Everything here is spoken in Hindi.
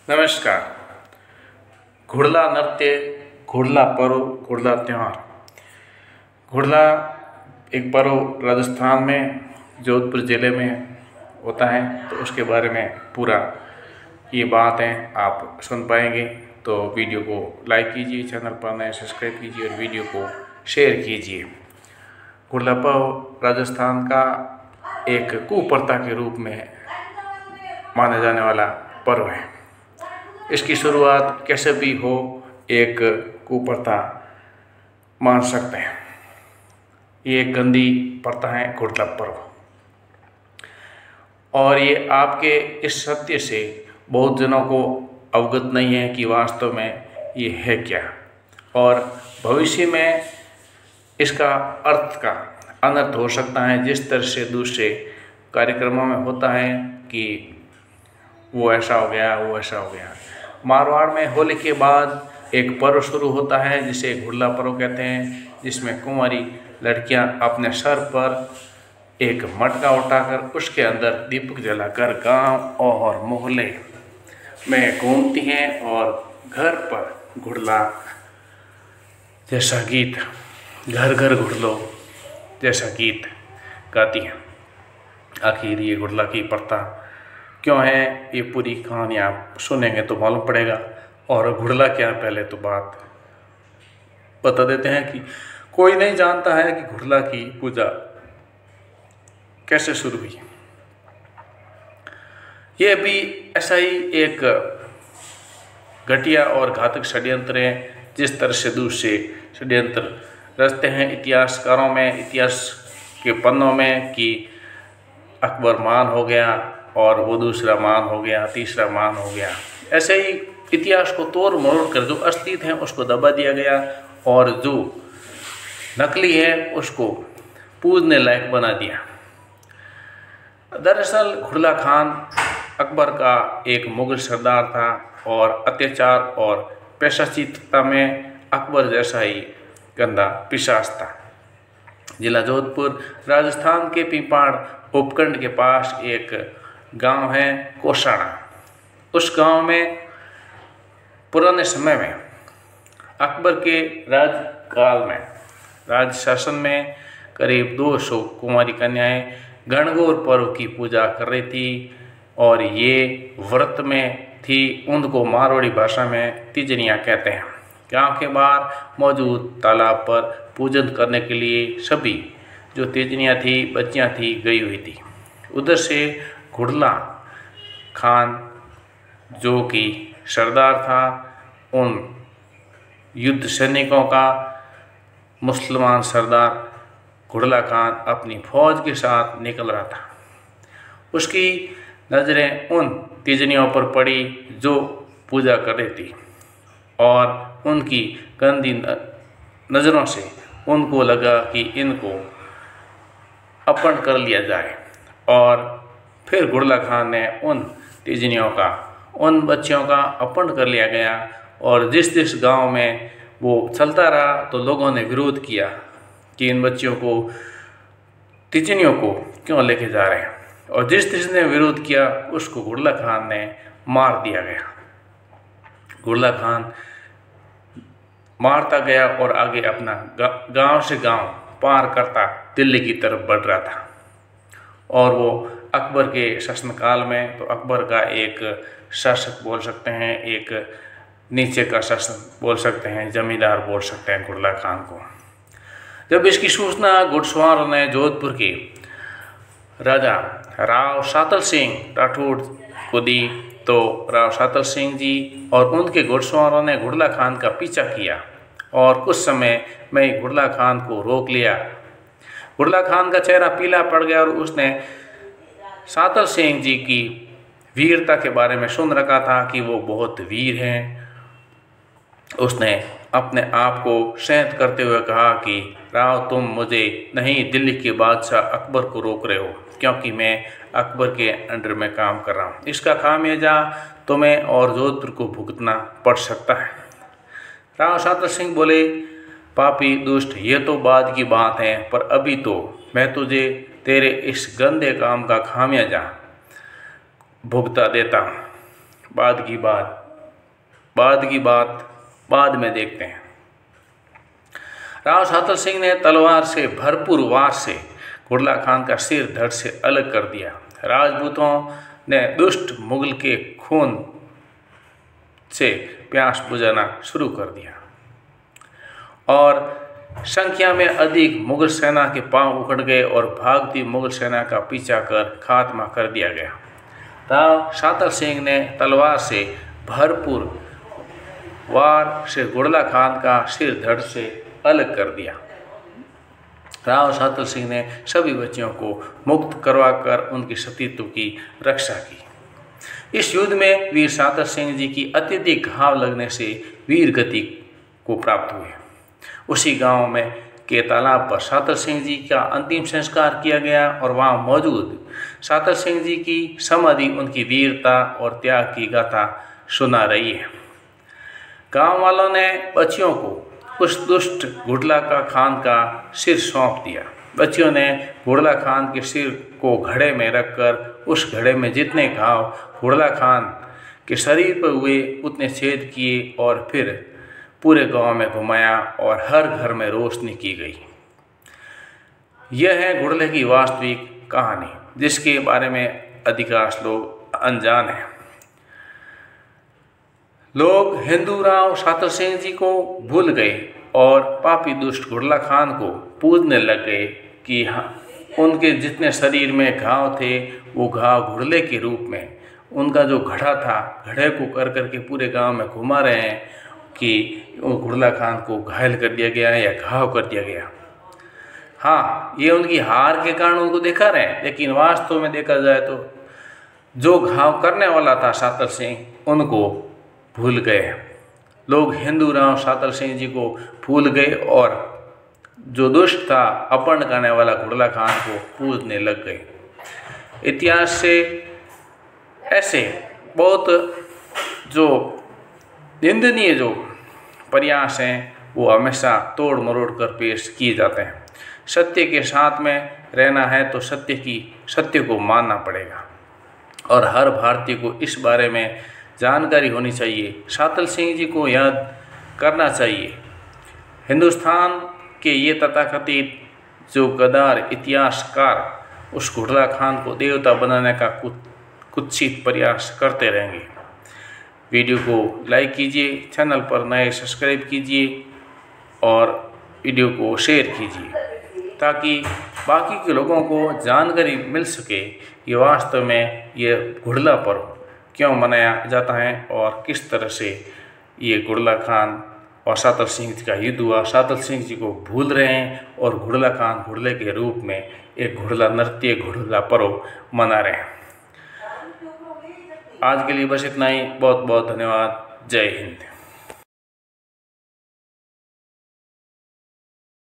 नमस्कार। घुड़ला नृत्य, घुड़ला पर्व, घुड़ला त्यौहार। घुड़ला एक पर्व राजस्थान में जोधपुर ज़िले में होता है, तो उसके बारे में पूरा ये बात है आप सुन पाएंगे। तो वीडियो को लाइक कीजिए, चैनल पर नए सब्सक्राइब कीजिए और वीडियो को शेयर कीजिए। घुड़ला पर्व राजस्थान का एक कुप्रथा के रूप में माने जाने वाला पर्व है। इसकी शुरुआत कैसे भी हो, एक कुप्रथा मान सकते हैं। ये एक गंदी प्रथा है घुड़ला पर्व, और ये आपके इस सत्य से बहुत जनों को अवगत नहीं है कि वास्तव में ये है क्या, और भविष्य में इसका अर्थ का अनर्थ हो सकता है। जिस तरह से दूसरे कार्यक्रमों में होता है कि वो ऐसा हो गया, वो ऐसा हो गया। मारवाड़ में होली के बाद एक पर्व शुरू होता है जिसे घुड़ला पर्व कहते हैं, जिसमें कुंवारी लड़कियां अपने सर पर एक मटका उठाकर उसके अंदर दीपक जलाकर गांव और मोहल्ले में घूमती हैं और घर पर घुड़ला जैसा गीत, घर घर घुड़लो जैसा गीत गाती हैं। आखिर ये घुड़ला की प्रथा क्यों है, ये पूरी कहानी आप सुनेंगे तो मालूम पड़ेगा। और घुड़ला क्या, पहले तो बात बता देते हैं कि कोई नहीं जानता है कि घुड़ला की पूजा कैसे शुरू हुई। ये भी ऐसा ही एक घटिया और घातक षड्यंत्र है। जिस तरह से दूसरे षड्यंत्र रचते हैं इतिहासकारों में, इतिहास के पन्नों में, कि अकबर मान हो गया और वो दूसरा मान हो गया, तीसरा मान हो गया। ऐसे ही इतिहास को तोड़ मरोड़ कर जो अस्तित्व है उसको दबा दिया गया, और जो नकली है उसको पूजने लायक बना दिया। दरअसल घुड़ला खान अकबर का एक मुगल सरदार था, और अत्याचार और पैशाचितता में अकबर जैसा ही गंदा पिशाच था। जिला जोधपुर राजस्थान के पीपाड़ उपखंड के पास एक गांव है कोसाना। उस गांव में पुराने समय में अकबर के राजकाल में, राज शासन में करीब 200 कुंवारी कन्याएं गणगौर पर्व की पूजा कर रही थी, और ये व्रत में थी। उनको मारवाड़ी भाषा में तिजनियाँ कहते हैं। गांव के बाहर मौजूद तालाब पर पूजन करने के लिए सभी जो तिजनियाँ थी, बच्चियाँ थी, गई हुई थी। उधर से घुड़ला खान जो कि सरदार था, उन युद्ध सैनिकों का मुसलमान सरदार घुड़ला खान अपनी फौज के साथ निकल रहा था। उसकी नज़रें उन तिजनियों पर पड़ी जो पूजा कर रही थी, और उनकी गंदी नज़रों से उनको लगा कि इनको अपहरण कर लिया जाए। और फिर घुड़ला खान ने उन तिजनियों का, उन बच्चियों का अपहरण कर लिया गया। और जिस गांव में वो चलता रहा तो लोगों ने विरोध किया कि इन बच्चियों को, तिजनियों को क्यों लेके जा रहे हैं, और जिसने विरोध किया उसको घुड़ला खान ने मार दिया गया। घुड़ला खान मारता गया और आगे अपना गांव से गांव पार करता दिल्ली की तरफ बढ़ रहा था। और वो अकबर के शासनकाल में, तो अकबर का एक शासक बोल सकते हैं, एक नीचे का शासक बोल सकते हैं, जमींदार बोल सकते हैं घुड़ला खान को। जब इसकी सूचना घुड़सवारों ने जोधपुर के राजा राव सातल सिंह राठौड़ को दी, तो राव सातल सिंह जी और उनके घुड़सवारों ने घुड़ला खान का पीछा किया, और कुछ समय में घुड़ला खान को रोक लिया। घुड़ला खान का चेहरा पीला पड़ गया, और उसने सातल सिंह जी की वीरता के बारे में सुन रखा था कि वो बहुत वीर हैं। उसने अपने आप को शांत करते हुए कहा कि राव, तुम मुझे नहीं, दिल्ली के बादशाह अकबर को रोक रहे हो, क्योंकि मैं अकबर के अंडर में काम कर रहा हूँ। इसका खामियाजा तुम्हें और जोधपुर को भुगतना पड़ सकता है। राव सातल सिंह बोले, पापी दुष्ट, ये तो बाद की बात है, पर अभी तो मैं तुझे तेरे इस गंदे काम का खामियाजा भुगता देता हूँ। बाद की बात बाद में देखते हैं। राव शातल सिंह ने तलवार से भरपूर वार से घुड़ला खान का सिर धड़ से अलग कर दिया। राजपूतों ने दुष्ट मुगल के खून से प्यास बुझाना शुरू कर दिया और संख्या में अधिक मुगल सेना के पांव उखड़ गए और भागती मुगल सेना का पीछा कर खात्मा कर दिया गया। राव शातल सिंह ने तलवार से भरपूर वार से घुड़ला खान का सिर धड़ से अलग कर दिया। राव शातल सिंह ने सभी बच्चियों को मुक्त करवाकर उनके सतीत्व की रक्षा की। इस युद्ध में वीर शातल सिंह जी की अत्यधिक घाव लगने से वीर गति को प्राप्त हुए। उसी गांव में के तालाब पर शातल सिंह जी का अंतिम संस्कार किया गया और वहां मौजूद शातल सिंह जी की समाधि उनकी वीरता और त्याग की गाथा सुना रही है। गांव वालों ने बच्चियों को उस दुष्ट घुड़ला खान का सिर सौंप दिया। बच्चियों ने घुड़ला खान के सिर को घड़े में रखकर उस घड़े में जितने घाव घुड़ला खान के शरीर पर हुए उतने छेद किए और फिर पूरे गांव में घुमाया और हर घर में रोशनी की गई। यह है घुड़ले की वास्तविक कहानी, जिसके बारे में अधिकांश लोग अनजान हैं। लोग हिंदू राव शातल सिंह जी को भूल गए और पापी दुष्ट घुड़ला खान को पूजने लग गए कि उनके जितने शरीर में घाव थे वो घाव घुड़ले के रूप में, उनका जो घड़ा था घड़े को कर करके पूरे गांव में घुमा रहे हैं कि घुड़ला खान को घायल कर दिया गया है या घाव कर दिया गया। हाँ, ये उनकी हार के कारण उनको दिखा रहे हैं, लेकिन वास्तव में देखा जाए तो जो घाव करने वाला था शातल सिंह उनको भूल गए। लोग हिंदू राव शातल सिंह जी को भूल गए और जो दुष्ट था अपहरण करने वाला घुड़ला खान को पूजने लग गए। इतिहास से ऐसे बहुत जो निंदनीय जो प्रयास हैं वो हमेशा तोड़ मरोड़ कर पेश किए जाते हैं। सत्य के साथ में रहना है तो सत्य को मानना पड़ेगा और हर भारतीय को इस बारे में जानकारी होनी चाहिए। शातल सिंह जी को याद करना चाहिए। हिंदुस्तान के ये तथाकथित जो गद्दार इतिहासकार उस घुड़ला खान को देवता बनाने का कुत्सित प्रयास करते रहेंगे। वीडियो को लाइक कीजिए, चैनल पर नए सब्सक्राइब कीजिए और वीडियो को शेयर कीजिए ताकि बाकी के लोगों को जानकारी मिल सके कि वास्तव में ये घुड़ला पर्व क्यों मनाया जाता है और किस तरह से ये घुड़ला खान और शातल सिंह जी का युद्ध हुआ। शातल सिंह जी को भूल रहे हैं और घुड़ला खान घुड़ले के रूप में एक घुड़ला नृत्य घुड़ला पर्व मना रहे हैं। आज के लिए बस इतना ही। बहुत बहुत धन्यवाद। जय हिंद।